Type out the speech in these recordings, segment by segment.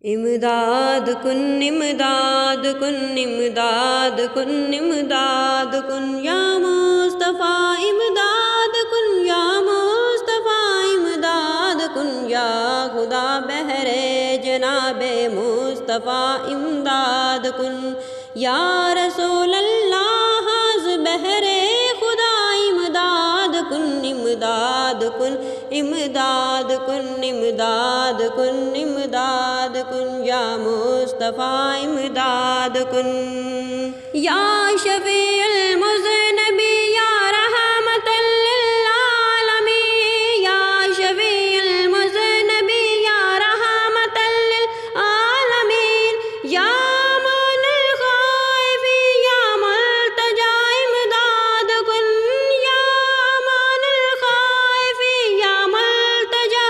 امداد کن امداد کن امداد کن امداد کن یا مصطفیٰ امداد کن یا مصطفیٰ امداد کن یا خدا بہر جناب مصطفیٰ امداد کن یا رسول اللہ حاض بہر خدا امداد کن امداد کن امداد کن امداد کن امداد کن یا مصطفیٰ امداد کن یا شفیع المذنبی یا رحمت للعالمین یا شفیع المذنبی یا رحمت للعالمین یا من الخائف یا ملتجا امداد کن یا من الخائف یا ملتجا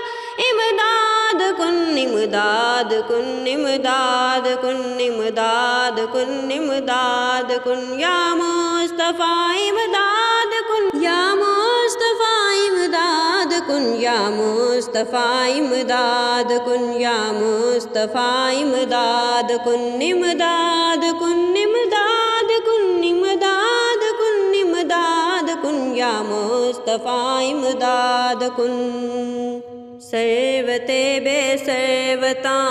امداد کن امداد کن امداد کن امداد کن امداد کن یا مصطفیٰ امداد کن یا مصطفیٰ امداد کن یا مصطفیٰ امداد کن یا مصطفیٰ امداد کن امداد کن امداد کن امداد کن امداد کن یا مصطفیٰ امداد کن سروت بے سروتاں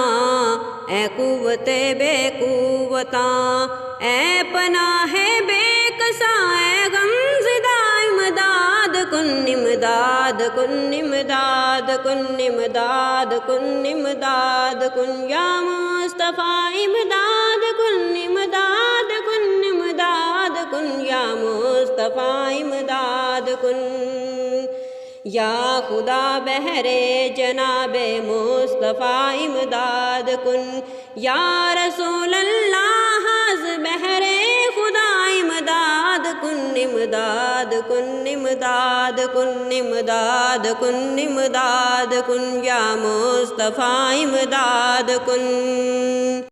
اے قوت بے قوتاں اے پناہ بے کساں اے غم زدہ امداد کن امداد کن امداد کن امداد کن امداد کن یا مصطفیٰ امداد کن امداد کن امداد کن یا مصطفیٰ امداد کن یا خدا بہر جناب مصطفیٰ امداد کن یا رسول اللہ حاض بہر خدا امداد کن امداد کن امداد کن امداد کن امداد کن یا مصطفیٰ امداد کن